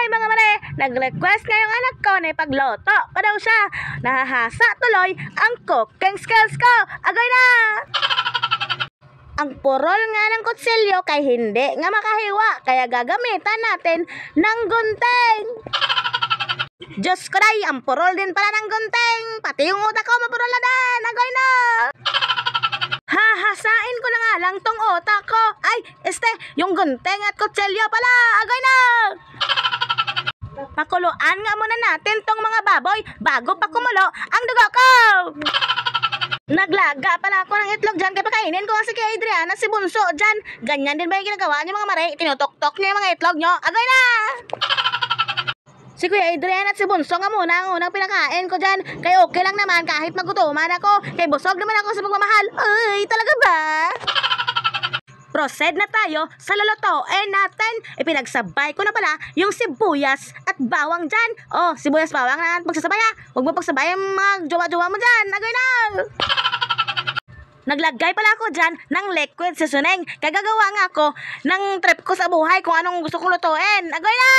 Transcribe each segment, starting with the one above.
mga mare, nag-request ngayong anak ko na ipagloto ko daw siya. Nahahasa tuloy ang cooking skills ko. Agay na! Ang purol nga ng kutsilyo kay hindi nga makahiwa, kaya gagamitan natin ng gunting. Diyos ko day, ang purol din pala ng gunting. Pati yung utak ko mapurol na din. Agay na! Hahasain ko na nga lang tong utak ko. Ay, yung gunting at kutsilyo pala. Agay na! Pakuluan nga muna natin tong mga baboy bago pa kumulo ang dugo ko. Naglaga pala ako ng itlog dyan kaya pakainin ko kasi kay Adriana si Bunso dyan. Ganyan din ba yung ginagawa niyo mga mare? Tinutok-tok niyo yung mga itlog nyo. Agay na! Si Kuya Adrian at si Bunso nga muna ang unang pinakain ko dyan. Kaya okay lang naman kahit magutuman ako. Kaya busog naman ako sa pagmamahal. Ay, talaga ba? Proceed na tayo sa lulutuin natin. Ipinagsabay ko na pala yung sibuyas at bawang dyan. Oh, sibuyas bawang na pagsasabay ha. Huwag mo pagsabay yung mga jowa-jowa mo dyan. Agay na! Naglagay pala ako dyan ng liquid seasoning. Kaya gagawa nga ako ng trip ko sa buhay kung anong gusto kong lutuin. Agay na!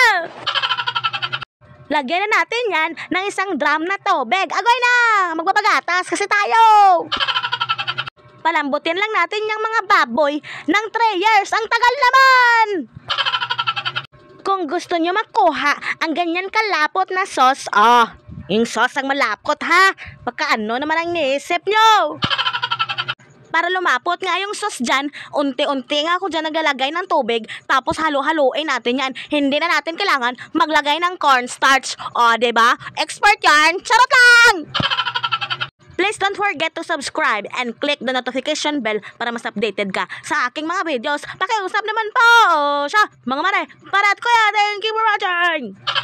Lagyan na natin yan ng isang drum na tubig. Agay na! Magpapagatas kasi tayo! Palambutin lang natin yung mga baboy ng 3 years. Ang tagal naman! Kung gusto nyo makuha ang ganyan kalapot na sauce, yung sauce ang malapot ha. Pagkaano naman ang niisip nyo? Para lumapot nga yung sauce dyan, unti-unti nga ako dyan naglalagay ng tubig, tapos halo-haloin natin yan. Hindi na natin kailangan maglagay ng cornstarch. O, diba? Expert yan! Charot lang! Please don't forget to subscribe and click the notification bell para mas updated ka sa aking mga videos. Pakiusap naman po! Siya, mga mare, para at kuya, thank you for watching!